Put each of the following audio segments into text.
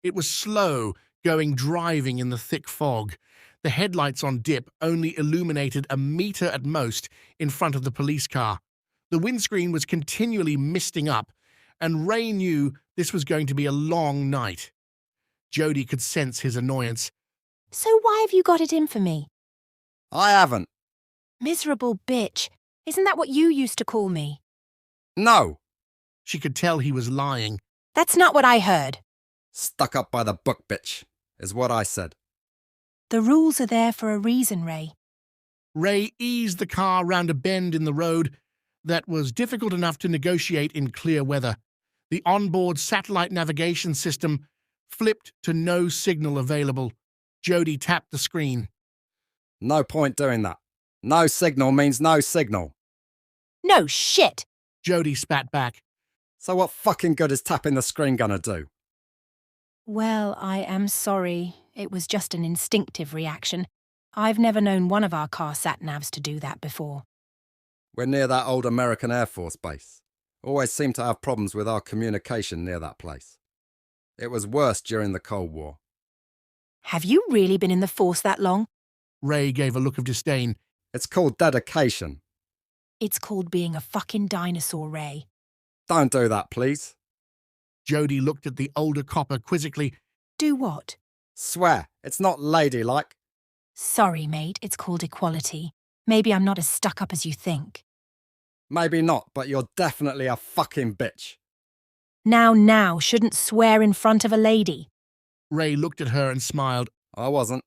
It was slow, driving in the thick fog. The headlights on dip only illuminated a meter at most in front of the police car. The windscreen was continually misting up, and Ray knew this was going to be a long night. Jody could sense his annoyance. So why have you got it in for me? I haven't. Miserable bitch. Isn't that what you used to call me? No. She could tell he was lying. That's not what I heard. Stuck up by the book, bitch, is what I said. The rules are there for a reason, Ray. Ray eased the car round a bend in the road that was difficult enough to negotiate in clear weather. The onboard satellite navigation system flipped to no signal available. Jody tapped the screen. No point doing that. No signal means no signal. No shit! Jody spat back. So what fucking good is tapping the screen gonna do? Well, I am sorry. It was just an instinctive reaction. I've never known one of our car sat-navs to do that before. We're near that old American Air Force base. Always seem to have problems with our communication near that place. It was worse during the Cold War. Have you really been in the force that long? Ray gave a look of disdain. It's called dedication. It's called being a fucking dinosaur, Ray. Don't do that, please. Jody looked at the older copper quizzically. Do what? Swear, it's not ladylike. Sorry, mate, it's called equality. Maybe I'm not as stuck up as you think. Maybe not, but you're definitely a fucking bitch. Now, shouldn't swear in front of a lady. Ray looked at her and smiled. I wasn't.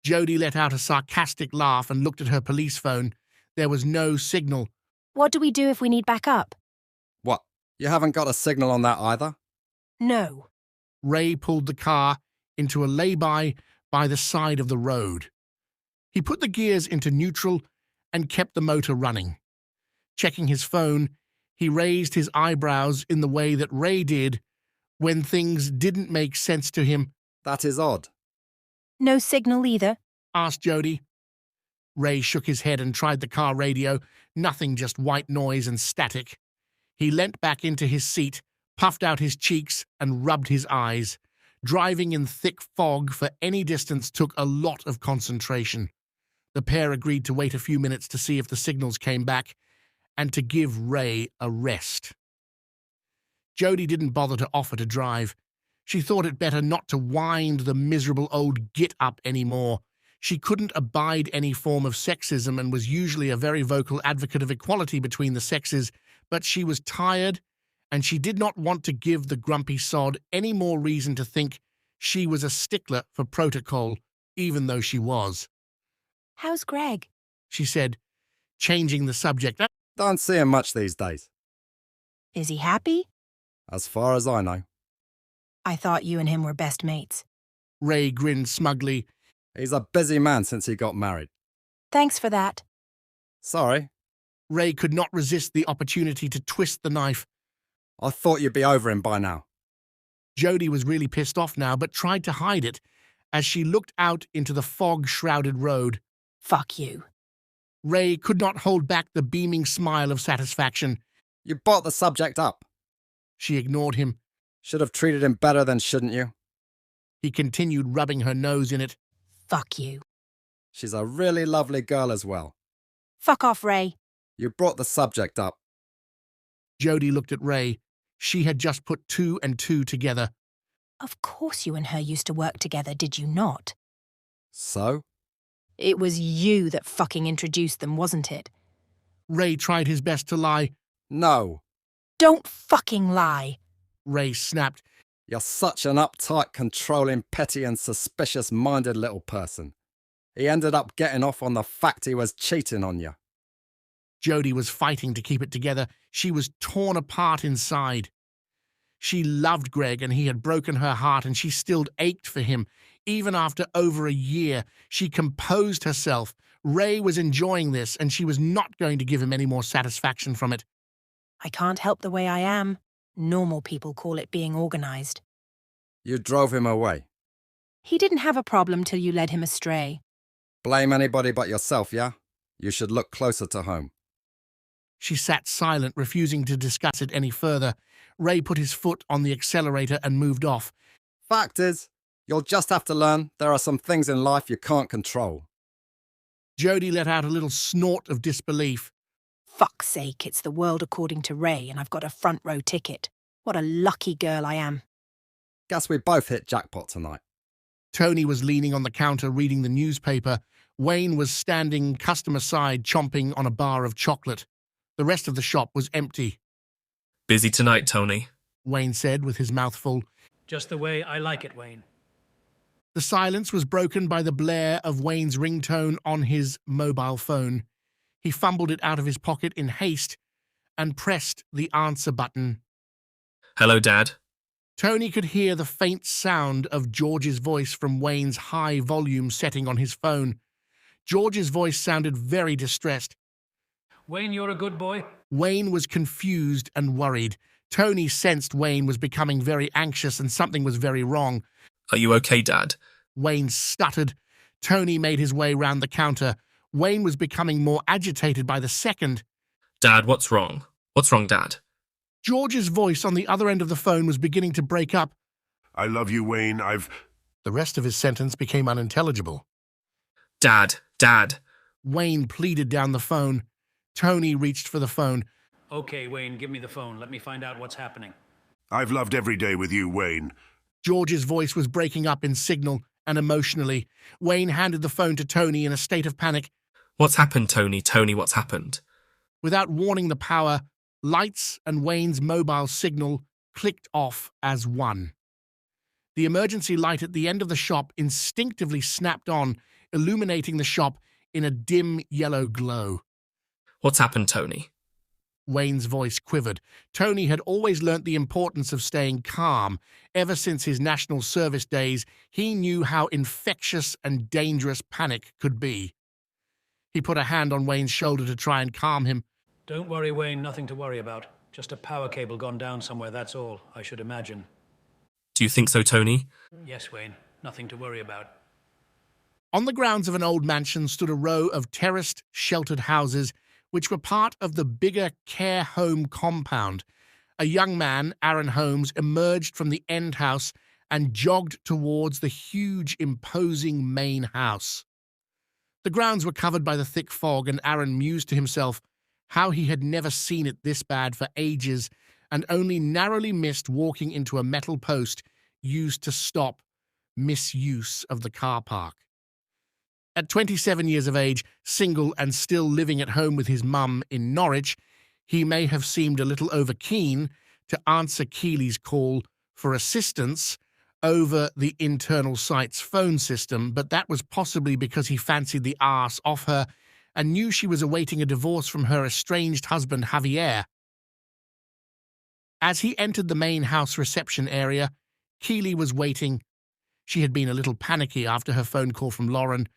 Jody let out a sarcastic laugh and looked at her police phone. There was no signal. What do we do if we need backup? What? You haven't got a signal on that either? No. Ray pulled the car into a lay-by the side of the road. He put the gears into neutral and kept the motor running. Checking his phone, he raised his eyebrows in the way that Ray did when things didn't make sense to him. That is odd. No signal either? Asked Jody. Ray shook his head and tried the car radio. Nothing, just white noise and static. He leant back into his seat, puffed out his cheeks, and rubbed his eyes. Driving in thick fog for any distance took a lot of concentration. The pair agreed to wait a few minutes to see if the signals came back and to give Ray a rest. Jody didn't bother to offer to drive. She thought it better not to wind the miserable old git up anymore. She couldn't abide any form of sexism and was usually a very vocal advocate of equality between the sexes, but she was tired and she did not want to give the grumpy sod any more reason to think she was a stickler for protocol, even though she was. How's Greg? She said, changing the subject. Don't see him much these days. Is he happy? As far as I know. I thought you and him were best mates. Ray grinned smugly. He's a busy man since he got married. Thanks for that. Sorry. Ray could not resist the opportunity to twist the knife. I thought you'd be over him by now. Jody was really pissed off now, but tried to hide it as she looked out into the fog-shrouded road. Fuck you. Ray could not hold back the beaming smile of satisfaction. You brought the subject up. She ignored him. Should have treated him better then, shouldn't you? He continued rubbing her nose in it. Fuck you. She's a really lovely girl as well. Fuck off, Ray. You brought the subject up. Jody looked at Ray. She had just put 2 and 2 together. Of course you and her used to work together, did you not? So? It was you that fucking introduced them, wasn't it? Ray tried his best to lie. No. Don't fucking lie. Ray snapped. You're such an uptight, controlling, petty and suspicious-minded little person. He ended up getting off on the fact he was cheating on you. Jody was fighting to keep it together. She was torn apart inside. She loved Greg and he had broken her heart and she still ached for him. Even after over a year, she composed herself. Ray was enjoying this and she was not going to give him any more satisfaction from it. I can't help the way I am. Normal people call it being organized. You drove him away. He didn't have a problem till you led him astray. Blame anybody but yourself, yeah? You should look closer to home. She sat silent, refusing to discuss it any further. Ray put his foot on the accelerator and moved off. Fact is, you'll just have to learn there are some things in life you can't control. Jody let out a little snort of disbelief. Fuck's sake, it's the world according to Ray, and I've got a front row ticket. What a lucky girl I am. Guess we both hit jackpot tonight. Tony was leaning on the counter reading the newspaper. Wayne was standing customer side chomping on a bar of chocolate. The rest of the shop was empty. Busy tonight, Tony, Wayne said with his mouth full. Just the way I like it, Wayne. The silence was broken by the blare of Wayne's ringtone on his mobile phone. He fumbled it out of his pocket in haste and pressed the answer button. Hello, Dad. Tony could hear the faint sound of George's voice from Wayne's high volume setting on his phone. George's voice sounded very distressed. Wayne, you're a good boy. Wayne was confused and worried. Tony sensed Wayne was becoming very anxious and something was very wrong. Are you okay, Dad? Wayne stuttered. Tony made his way round the counter. Wayne was becoming more agitated by the second. Dad, what's wrong? What's wrong, Dad? George's voice on the other end of the phone was beginning to break up. I love you, Wayne. The rest of his sentence became unintelligible. Dad, Dad. Wayne pleaded down the phone. Tony reached for the phone. Okay, Wayne, give me the phone. Let me find out what's happening. I've loved every day with you, Wayne. George's voice was breaking up in signal and emotionally. Wayne handed the phone to Tony in a state of panic. What's happened, Tony? Tony, what's happened? Without warning the power, lights and Wayne's mobile signal clicked off as one. The emergency light at the end of the shop instinctively snapped on, illuminating the shop in a dim yellow glow. What's happened, Tony? Wayne's voice quivered. Tony had always learnt the importance of staying calm. Ever since his national service days, he knew how infectious and dangerous panic could be. He put a hand on Wayne's shoulder to try and calm him. Don't worry, Wayne, nothing to worry about. Just a power cable gone down somewhere, that's all, I should imagine. Do you think so, Tony? Yes, Wayne, nothing to worry about. On the grounds of an old mansion stood a row of terraced, sheltered houses which were part of the bigger care home compound. A young man, Aaron Holmes, emerged from the end house and jogged towards the huge, imposing main house. The grounds were covered by the thick fog, and Aaron mused to himself how he had never seen it this bad for ages and only narrowly missed walking into a metal post used to stop misuse of the car park. At 27 years of age, single and still living at home with his mum in Norwich, he may have seemed a little over-keen to answer Keely's call for assistance over the internal site's phone system, but that was possibly because he fancied the arse off her and knew she was awaiting a divorce from her estranged husband, Javier. As he entered the main house reception area, Keely was waiting. She had been a little panicky after her phone call from Lauren,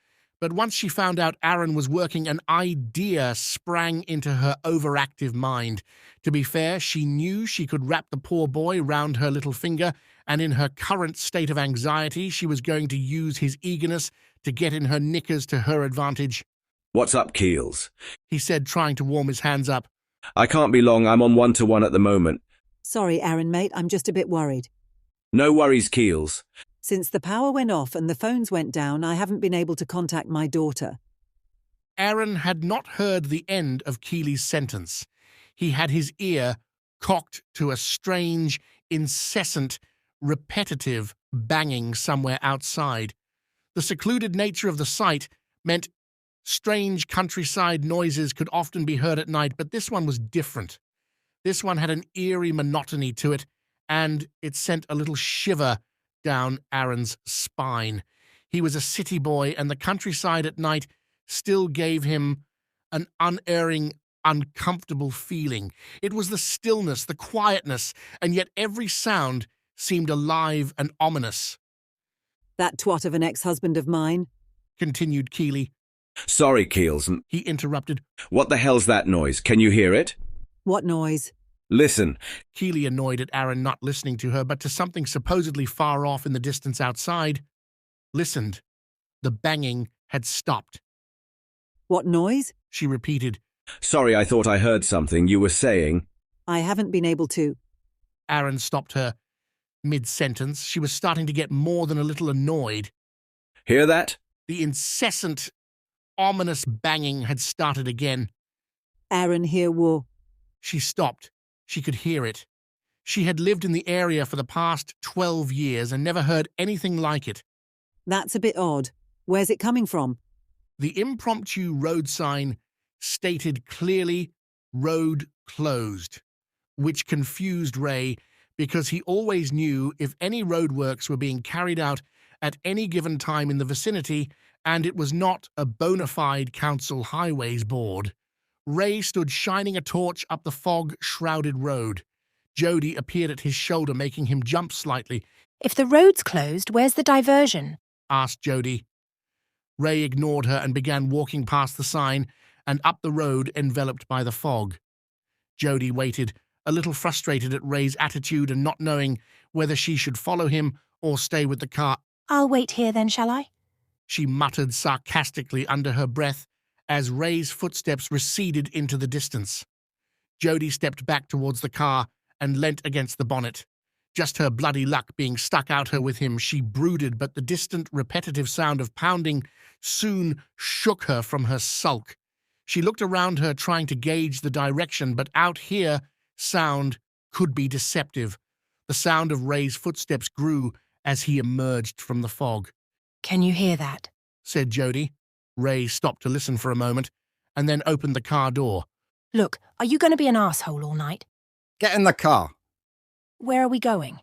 but once she found out Aaron was working, an idea sprang into her overactive mind. To be fair, she knew she could wrap the poor boy round her little finger, and in her current state of anxiety, she was going to use his eagerness to get in her knickers to her advantage. What's up, Keels? He said, trying to warm his hands up. I can't be long, I'm on 1-to-1 at the moment. Sorry, Aaron, mate, I'm just a bit worried. No worries, Keels. Since the power went off and the phones went down, I haven't been able to contact my daughter. Aaron had not heard the end of Keely's sentence. He had his ear cocked to a strange, incessant, repetitive banging somewhere outside. The secluded nature of the site meant strange countryside noises could often be heard at night, but this one was different. This one had an eerie monotony to it, and it sent a little shiver down Aaron's spine. He was a city boy, and the countryside at night still gave him an unerring, uncomfortable feeling. It was the stillness, the quietness, and yet every sound seemed alive and ominous. That twat of an ex-husband of mine, continued Keely. Sorry, Keels. He interrupted. What the hell's that noise? Can you hear it? What noise? Listen. Keely, annoyed at Aaron not listening to her, but to something supposedly far off in the distance outside, listened. The banging had stopped. What noise? She repeated. Sorry, I thought I heard something you were saying. I haven't been able to. Aaron stopped her. Mid-sentence, she was starting to get more than a little annoyed. Hear that? The incessant, ominous banging had started again. Aaron here, War. She stopped. She could hear it. She had lived in the area for the past 12 years and never heard anything like it. That's a bit odd. Where's it coming from? The impromptu road sign stated clearly, "Road closed," which confused Ray because he always knew if any roadworks were being carried out at any given time in the vicinity and it was not a bona fide council highways board. Ray stood shining a torch up the fog-shrouded road. Jody appeared at his shoulder, making him jump slightly. If the road's closed, where's the diversion? Asked Jody. Ray ignored her and began walking past the sign and up the road enveloped by the fog. Jody waited, a little frustrated at Ray's attitude and not knowing whether she should follow him or stay with the car. I'll wait here then, shall I? She muttered sarcastically under her breath as Ray's footsteps receded into the distance. Jody stepped back towards the car and leant against the bonnet. Just her bloody luck being stuck out her with him, she brooded, but the distant, repetitive sound of pounding soon shook her from her sulk. She looked around her, trying to gauge the direction, but out here, sound could be deceptive. The sound of Ray's footsteps grew as he emerged from the fog. Can you hear that? Said Jody. Ray stopped to listen for a moment and then opened the car door. Look, are you going to be an arsehole all night? Get in the car. Where are we going?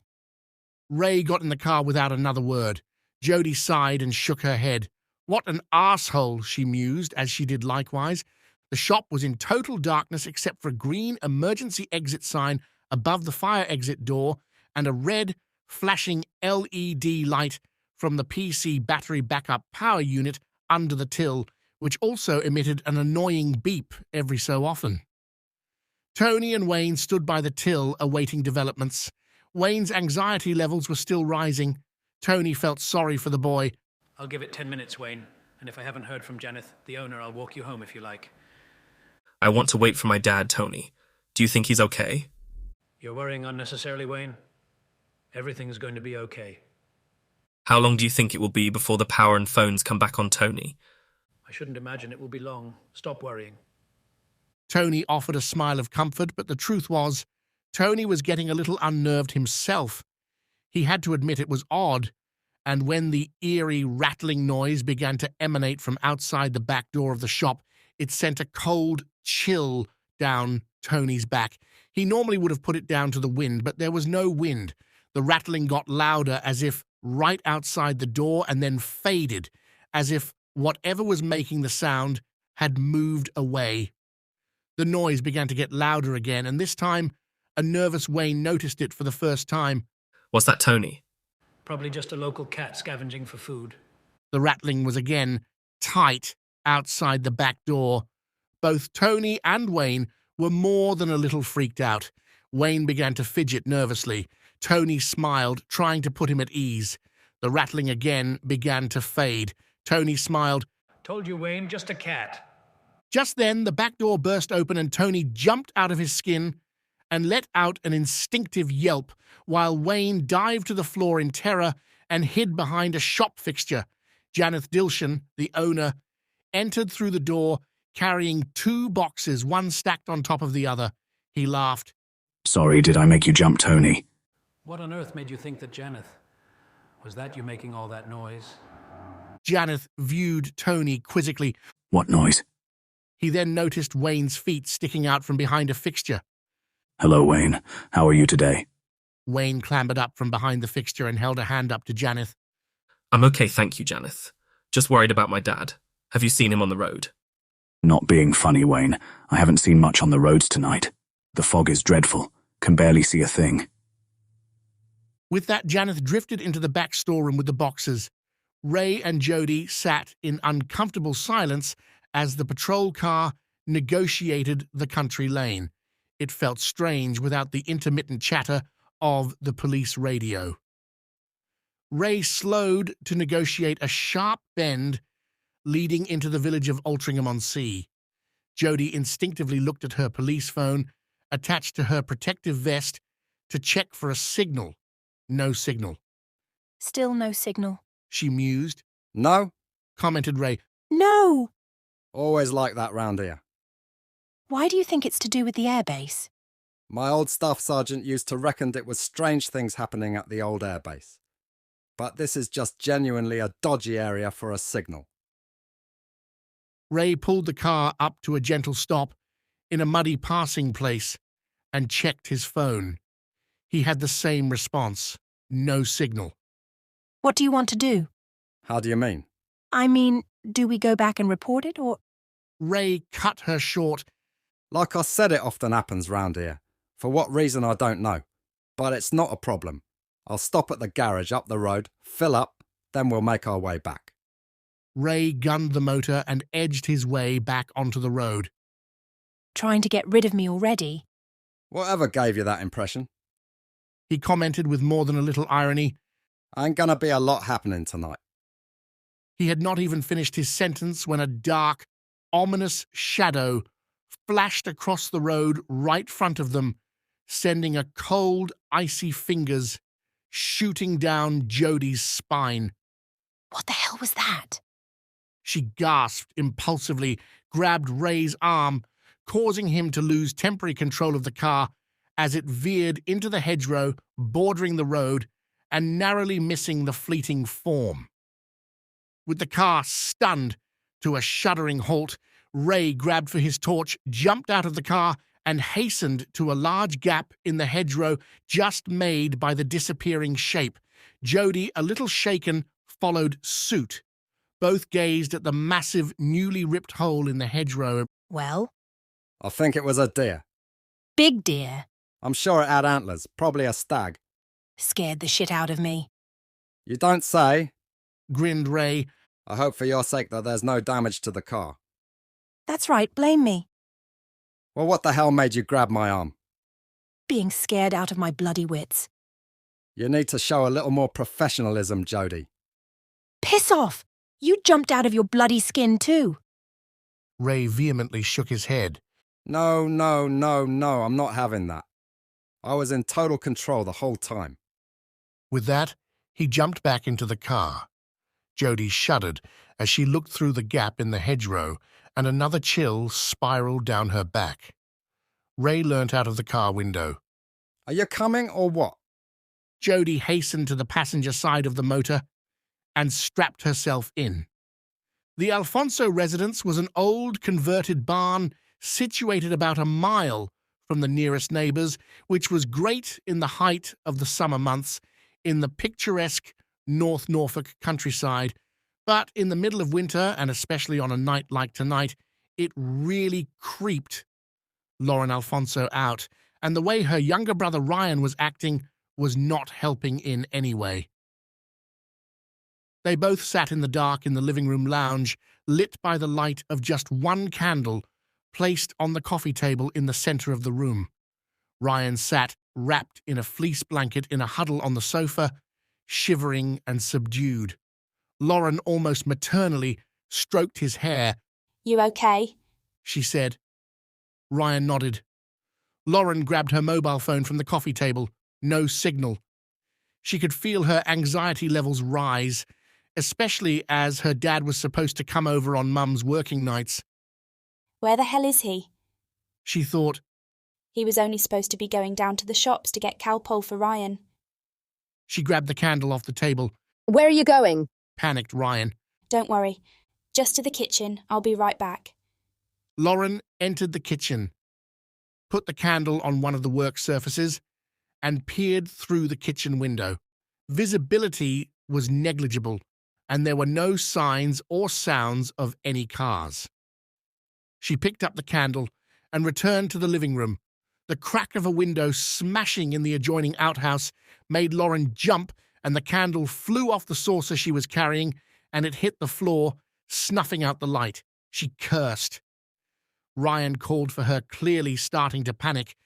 Ray got in the car without another word. Jody sighed and shook her head. What an arsehole, she mused, as she did likewise. The shop was in total darkness except for a green emergency exit sign above the fire exit door and a red, flashing LED light from the PC battery backup power unit under the till, which also emitted an annoying beep every so often. Tony and Wayne stood by the till awaiting developments. Wayne's anxiety levels were still rising. Tony felt sorry for the boy. I'll give it 10 minutes, Wayne, and if I haven't heard from Janeth, the owner, I'll walk you home if you like. I want to wait for my dad, Tony. Do you think he's okay? You're worrying unnecessarily, Wayne. Everything's going to be okay. How long do you think it will be before the power and phones come back on Tony? I shouldn't imagine it will be long. Stop worrying. Tony offered a smile of comfort, but the truth was, Tony was getting a little unnerved himself. He had to admit it was odd, and when the eerie rattling noise began to emanate from outside the back door of the shop, it sent a cold chill down Tony's back. He normally would have put it down to the wind, but there was no wind. The rattling got louder as if right outside the door and then faded, as if whatever was making the sound had moved away. The noise began to get louder again, and this time a nervous Wayne noticed it for the first time. Was that Tony? Probably just a local cat scavenging for food. The rattling was again tight outside the back door. Both Tony and Wayne were more than a little freaked out. Wayne began to fidget nervously. Tony smiled, trying to put him at ease. The rattling again began to fade. Tony smiled. Told you, Wayne, just a cat. Just then, the back door burst open and Tony jumped out of his skin and let out an instinctive yelp while Wayne dived to the floor in terror and hid behind a shop fixture. Janeth Dilshan, the owner, entered through the door carrying 2 boxes, one stacked on top of the other. He laughed. Sorry, did I make you jump, Tony? What on earth made you think that Janeth? Was that you making all that noise? Janeth viewed Tony quizzically. What noise? He then noticed Wayne's feet sticking out from behind a fixture. Hello, Wayne. How are you today? Wayne clambered up from behind the fixture and held a hand up to Janeth. I'm okay, thank you, Janeth. Just worried about my dad. Have you seen him on the road? Not being funny, Wayne. I haven't seen much on the roads tonight. The fog is dreadful. Can barely see a thing. With that, Janeth drifted into the back storeroom with the boxes. Ray and Jody sat in uncomfortable silence as the patrol car negotiated the country lane. It felt strange without the intermittent chatter of the police radio. Ray slowed to negotiate a sharp bend leading into the village of Altrincham-on-Sea. Jody instinctively looked at her police phone attached to her protective vest to check for a signal. No signal. Still no signal. She mused. No? Commented Ray. No! Always like that round here. Why do you think it's to do with the airbase? My old staff sergeant used to reckon it was strange things happening at the old airbase. But this is just genuinely a dodgy area for a signal. Ray pulled the car up to a gentle stop in a muddy passing place and checked his phone. He had the same response. No signal. What do you want to do? How do you mean? I mean, do we go back and report it, or… Ray cut her short. Like I said, it often happens round here. For what reason, I don't know. But it's not a problem. I'll stop at the garage up the road, fill up, then we'll make our way back. Ray gunned the motor and edged his way back onto the road. Trying to get rid of me already? Whatever gave you that impression? He commented with more than a little irony. Ain't gonna be a lot happening tonight. He had not even finished his sentence when a dark, ominous shadow flashed across the road right front of them, sending a cold, icy fingers shooting down Jodi's spine. What the hell was that? She gasped impulsively, grabbed Ray's arm, causing him to lose temporary control of the car as it veered into the hedgerow bordering the road and narrowly missing the fleeting form. With the car stunned to a shuddering halt, Ray grabbed for his torch, jumped out of the car, and hastened to a large gap in the hedgerow just made by the disappearing shape. Jodi, a little shaken, followed suit. Both gazed at the massive, newly ripped hole in the hedgerow. Well? I think it was a deer. Big deer. I'm sure it had antlers, probably a stag. Scared the shit out of me. You don't say, Grinned Ray. I hope for your sake that there's no damage to the car. That's right, blame me. Well, what the hell made you grab my arm? Being scared out of my bloody wits. You need to show a little more professionalism, Jodi. Piss off! You jumped out of your bloody skin too. Ray vehemently shook his head. No, I'm not having that. I was in total control the whole time. With that, he jumped back into the car. Jodi shuddered as she looked through the gap in the hedgerow, and another chill spiraled down her back. Ray leant out of the car window. Are you coming or what? Jodi hastened to the passenger side of the motor and strapped herself in. The Alfonso residence was an old converted barn situated about a mile from the nearest neighbours, which was great in the height of the summer months in the picturesque North Norfolk countryside, but in the middle of winter, and especially on a night like tonight, it really creeped Lauren Alfonso out, and the way her younger brother Ryan was acting was not helping in any way. They both sat in the dark in the living room lounge, lit by the light of just one candle placed on the coffee table in the center of the room. Ryan sat wrapped in a fleece blanket in a huddle on the sofa, shivering and subdued. Lauren almost maternally stroked his hair. You okay? She said. Ryan nodded. Lauren grabbed her mobile phone from the coffee table. No signal. She could feel her anxiety levels rise, especially as her dad was supposed to come over on Mum's working nights. Where the hell is he? She thought. He was only supposed to be going down to the shops to get Calpol for Ryan. She grabbed the candle off the table. Where are you going? Panicked Ryan. Don't worry. Just to the kitchen. I'll be right back. Lauren entered the kitchen, put the candle on one of the work surfaces, and peered through the kitchen window. Visibility was negligible, and there were no signs or sounds of any cars. She picked up the candle and returned to the living room. The crack of a window smashing in the adjoining outhouse made Lauren jump, and the candle flew off the saucer she was carrying, and it hit the floor, snuffing out the light. She cursed. Ryan called for her, clearly starting to panic.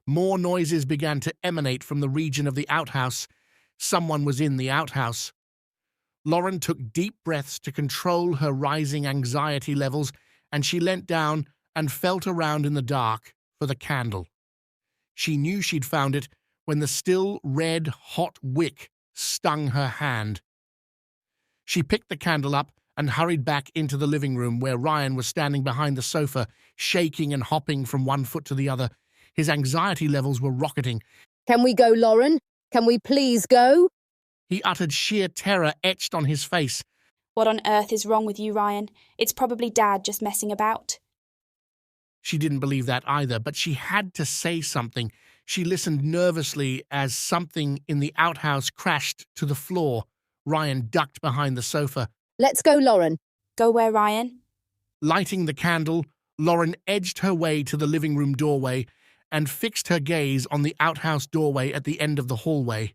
More noises began to emanate from the region of the outhouse. Someone was in the outhouse. Lauren took deep breaths to control her rising anxiety levels, and she leant down and felt around in the dark for the candle. She knew she'd found it when the still red hot wick stung her hand. She picked the candle up and hurried back into the living room where Ryan was standing behind the sofa, shaking and hopping from one foot to the other. His anxiety levels were rocketing. Can we go, Lauren? Can we please go? He uttered sheer terror etched on his face. What on earth is wrong with you, Ryan? It's probably Dad just messing about. She didn't believe that either, but she had to say something. She listened nervously as something in the outhouse crashed to the floor. Ryan ducked behind the sofa. Let's go, Lauren. Go where, Ryan? Lighting the candle, Lauren edged her way to the living room doorway and fixed her gaze on the outhouse doorway at the end of the hallway.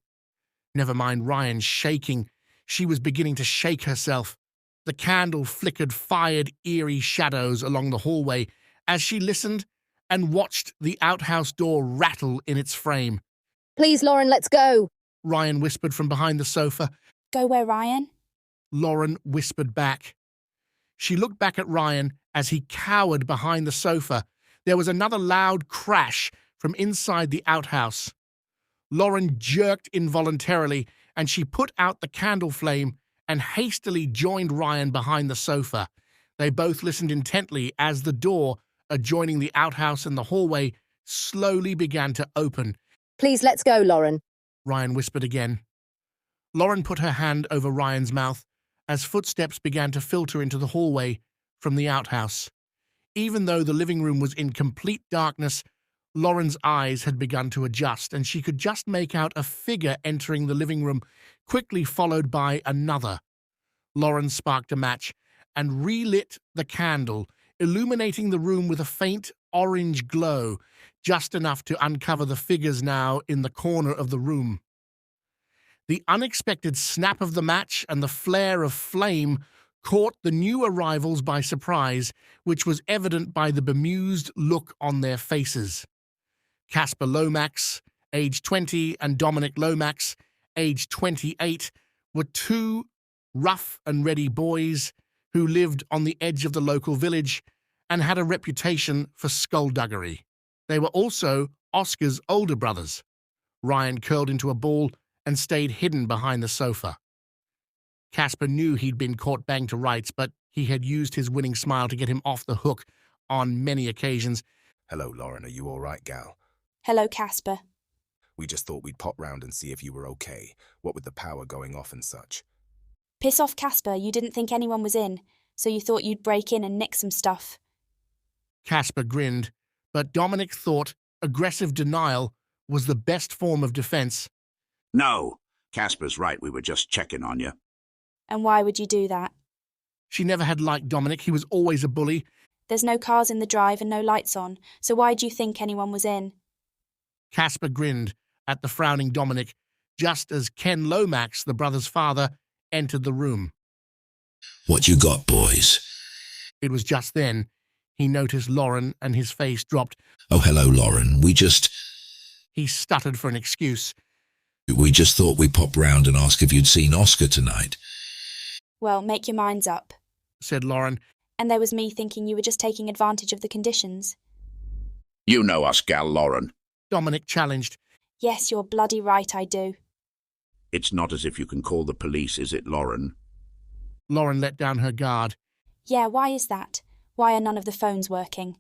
Never mind Ryan shaking. She was beginning to shake herself. The candle flickered fired, eerie shadows along the hallway as she listened and watched the outhouse door rattle in its frame. Please, Lauren, let's go. Ryan whispered from behind the sofa. Go where, Ryan? Lauren whispered back. She looked back at Ryan as he cowered behind the sofa. There was another loud crash from inside the outhouse. Lauren jerked involuntarily, and she put out the candle flame and hastily joined Ryan behind the sofa. They both listened intently as the door adjoining the outhouse and the hallway slowly began to open. Please, let's go, Lauren. Ryan whispered again. Lauren put her hand over Ryan's mouth as footsteps began to filter into the hallway from the outhouse. Even though the living room was in complete darkness, Lauren's eyes had begun to adjust, and she could just make out a figure entering the living room, quickly followed by another. Lauren sparked a match and relit the candle, illuminating the room with a faint orange glow, just enough to uncover the figures now in the corner of the room. The unexpected snap of the match and the flare of flame caught the new arrivals by surprise, which was evident by the bemused look on their faces. Casper Lomax, age 20, and Dominic Lomax, age 28, were two rough and ready boys who lived on the edge of the local village and had a reputation for skullduggery. They were also Oscar's older brothers. Ryan curled into a ball and stayed hidden behind the sofa. Casper knew he'd been caught bang to rights, but he had used his winning smile to get him off the hook on many occasions. Hello, Lauren. Are you all right, gal? Hello, Casper. We just thought we'd pop round and see if you were okay, what with the power going off and such. Piss off, Casper. You didn't think anyone was in, so you thought you'd break in and nick some stuff. Casper grinned, but Dominic thought aggressive denial was the best form of defense. No, Casper's right. We were just checking on you. And why would you do that? She never had liked Dominic. He was always a bully. There's no cars in the drive and no lights on, so why do you think anyone was in? Casper grinned at the frowning Dominic, just as Ken Lomax, the brother's father, entered the room. What you got, boys? It was just then he noticed Lauren, and his face dropped. Oh, hello, Lauren. He stuttered for an excuse. We just thought we'd pop round and ask if you'd seen Oscar tonight. Well, make your minds up, said Lauren. And there was me thinking you were just taking advantage of the conditions. You know us, gal, Lauren. Dominic challenged. Yes, you're bloody right, I do. It's not as if you can call the police, is it, Lauren? Lauren let down her guard. Yeah, why is that? Why are none of the phones working?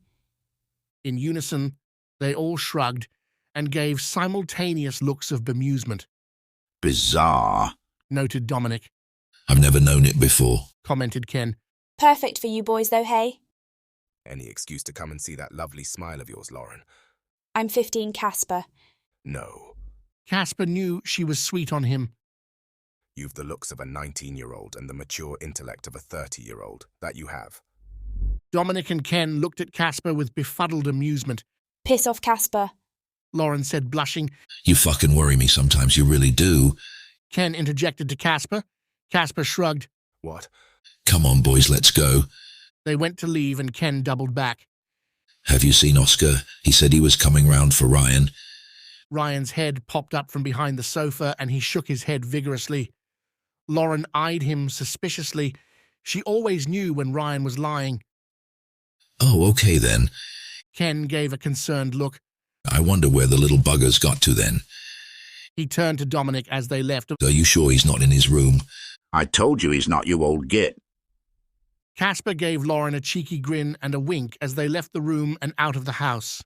In unison, they all shrugged and gave simultaneous looks of bemusement. Bizarre, noted Dominic. I've never known it before, commented Ken. Perfect for you boys, though, hey? Any excuse to come and see that lovely smile of yours, Lauren. I'm 15, Casper. No. Casper knew she was sweet on him. You've the looks of a 19-year-old and the mature intellect of a 30-year-old. That you have. Dominic and Ken looked at Casper with befuddled amusement. Piss off, Casper, Lauren said, blushing. You fucking worry me sometimes, you really do. Ken interjected to Casper. Casper shrugged. What? Come on, boys, let's go. They went to leave and Ken doubled back. Have you seen Oscar? He said he was coming round for Ryan. Ryan's head popped up from behind the sofa and he shook his head vigorously. Lauren eyed him suspiciously. She always knew when Ryan was lying. Oh, okay then. Ken gave a concerned look. I wonder where the little bugger's got to then. He turned to Dominic as they left. Are you sure he's not in his room? I told you he's not, you old git. Casper gave Lauren a cheeky grin and a wink as they left the room and out of the house.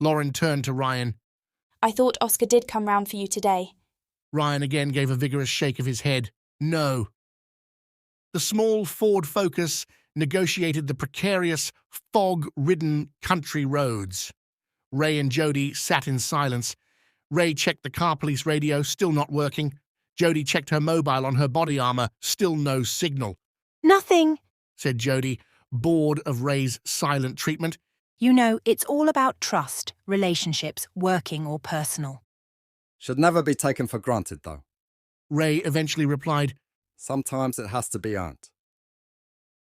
Lauren turned to Ryan. I thought Oscar did come round for you today. Ryan again gave a vigorous shake of his head. No. The small Ford Focus negotiated the precarious, fog-ridden country roads. Ray and Jody sat in silence. Ray checked the car police radio, still not working. Jody checked her mobile on her body armor, still no signal. Nothing, said Jody, bored of Ray's silent treatment. You know, it's all about trust, relationships, working or personal. Should never be taken for granted, though. Ray eventually replied, Sometimes it has to be earned.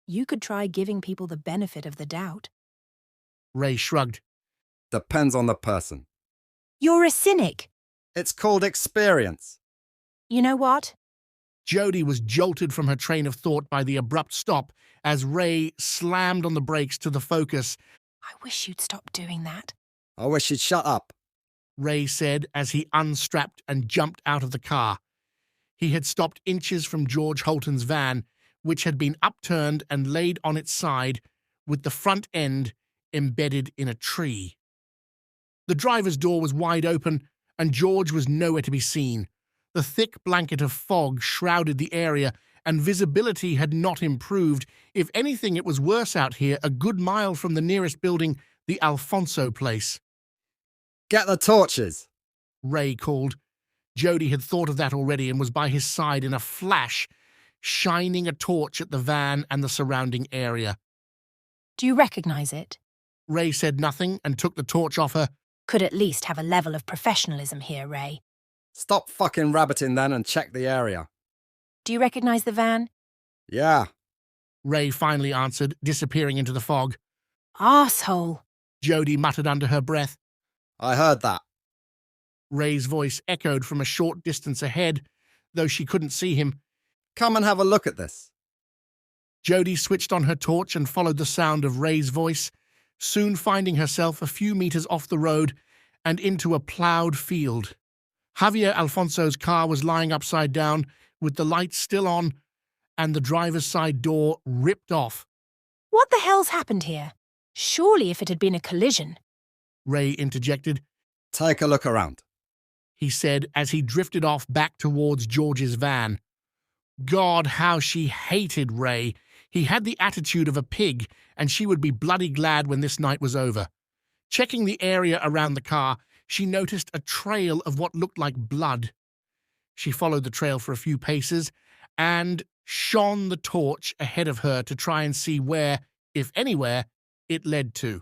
You could try giving people the benefit of the doubt. Ray shrugged. Depends on the person. You're a cynic. It's called experience. You know what? Jody was jolted from her train of thought by the abrupt stop as Ray slammed on the brakes to the Focus. I wish you'd stop doing that. I wish you'd shut up, Ray said as he unstrapped and jumped out of the car. He had stopped inches from George Holton's van, which had been upturned and laid on its side, with the front end embedded in a tree. The driver's door was wide open, and George was nowhere to be seen. The thick blanket of fog shrouded the area, and visibility had not improved. If anything, it was worse out here, a good mile from the nearest building, the Alfonso place. Get the torches, Ray called. Jody had thought of that already and was by his side in a flash, shining a torch at the van and the surrounding area. Do you recognize it? Ray said nothing and took the torch off her. Could at least have a level of professionalism here, Ray. Stop fucking rabbiting then and check the area. Do you recognize the van? Yeah. Ray finally answered, disappearing into the fog. Arsehole, Jody muttered under her breath. I heard that. Ray's voice echoed from a short distance ahead, though she couldn't see him. Come and have a look at this. Jody switched on her torch and followed the sound of Ray's voice, soon finding herself a few meters off the road and into a ploughed field. Javier Alfonso's car was lying upside down, with the lights still on, and the driver's side door ripped off. What the hell's happened here? Surely if it had been a collision. Ray interjected. Take a look around, he said as he drifted off back towards George's van. God, how she hated Ray. He had the attitude of a pig, and she would be bloody glad when this night was over. Checking the area around the car, she noticed a trail of what looked like blood. She followed the trail for a few paces and shone the torch ahead of her to try and see where, if anywhere, it led to.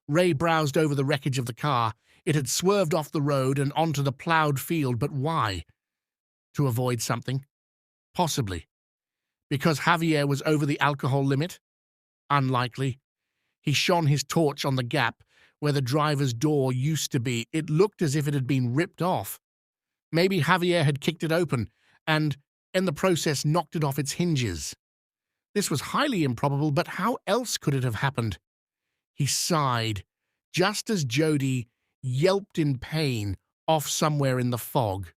Ray browsed over the wreckage of the car. It had swerved off the road and onto the ploughed field, but why? To avoid something? Possibly. Because Javier was over the alcohol limit? Unlikely. He shone his torch on the gap where the driver's door used to be. It looked as if it had been ripped off. Maybe Javier had kicked it open and, in the process, knocked it off its hinges. This was highly improbable, but how else could it have happened? He sighed, just as Jody yelped in pain off somewhere in the fog.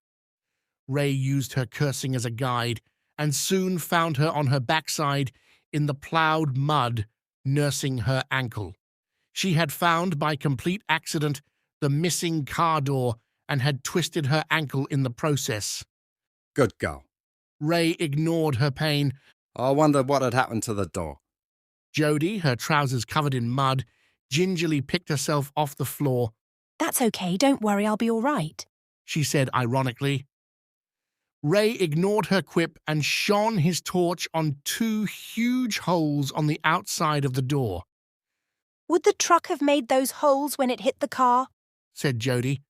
Ray used her cursing as a guide and soon found her on her backside in the ploughed mud, nursing her ankle. She had found, by complete accident, the missing car door and had twisted her ankle in the process. Good girl. Ray ignored her pain. I wondered what had happened to the door. Jody, her trousers covered in mud, gingerly picked herself off the floor. That's okay, don't worry, I'll be all right, she said ironically. Ray ignored her quip and shone his torch on two huge holes on the outside of the door. Would the truck have made those holes when it hit the car? Said Jody.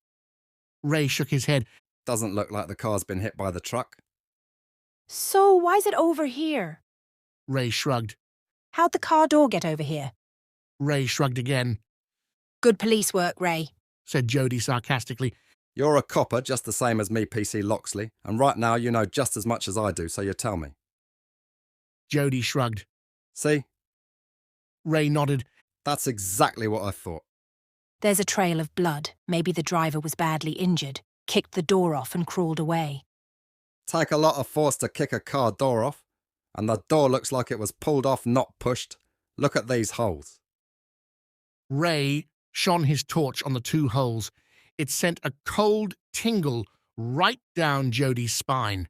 Ray shook his head. Doesn't look like the car's been hit by the truck. So why's it over here? Ray shrugged. How'd the car door get over here? Ray shrugged again. Good police work, Ray, said Jody sarcastically. You're a copper just the same as me, PC Loxley, and right now you know just as much as I do, so you tell me. Jody shrugged. See? Ray nodded. That's exactly what I thought. There's a trail of blood. Maybe the driver was badly injured. kicked the door off and crawled away. Take a lot of force to kick a car door off, and the door looks like it was pulled off, not pushed. Look at these holes. Ray shone his torch on the 2 holes. It sent a cold tingle right down Jodi's spine.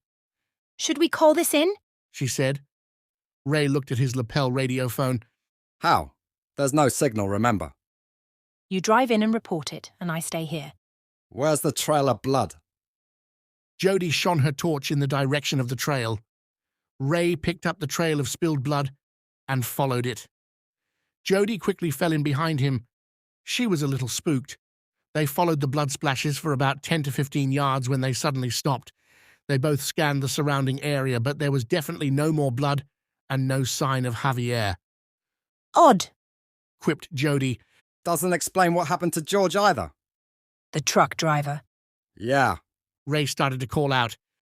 Should we call this in? She said. Ray looked at his lapel radiophone. How? There's no signal, remember. You drive in and report it, and I stay here. Where's the trail of blood? Jodi shone her torch in the direction of the trail. Ray picked up the trail of spilled blood and followed it. Jodi quickly fell in behind him. She was a little spooked. They followed the blood splashes for about 10 to 15 yards when they suddenly stopped. They both scanned the surrounding area, but there was definitely no more blood and no sign of Javier. Odd, quipped Jodi. Doesn't explain what happened to George either. The truck driver. Yeah. Ray started to call out.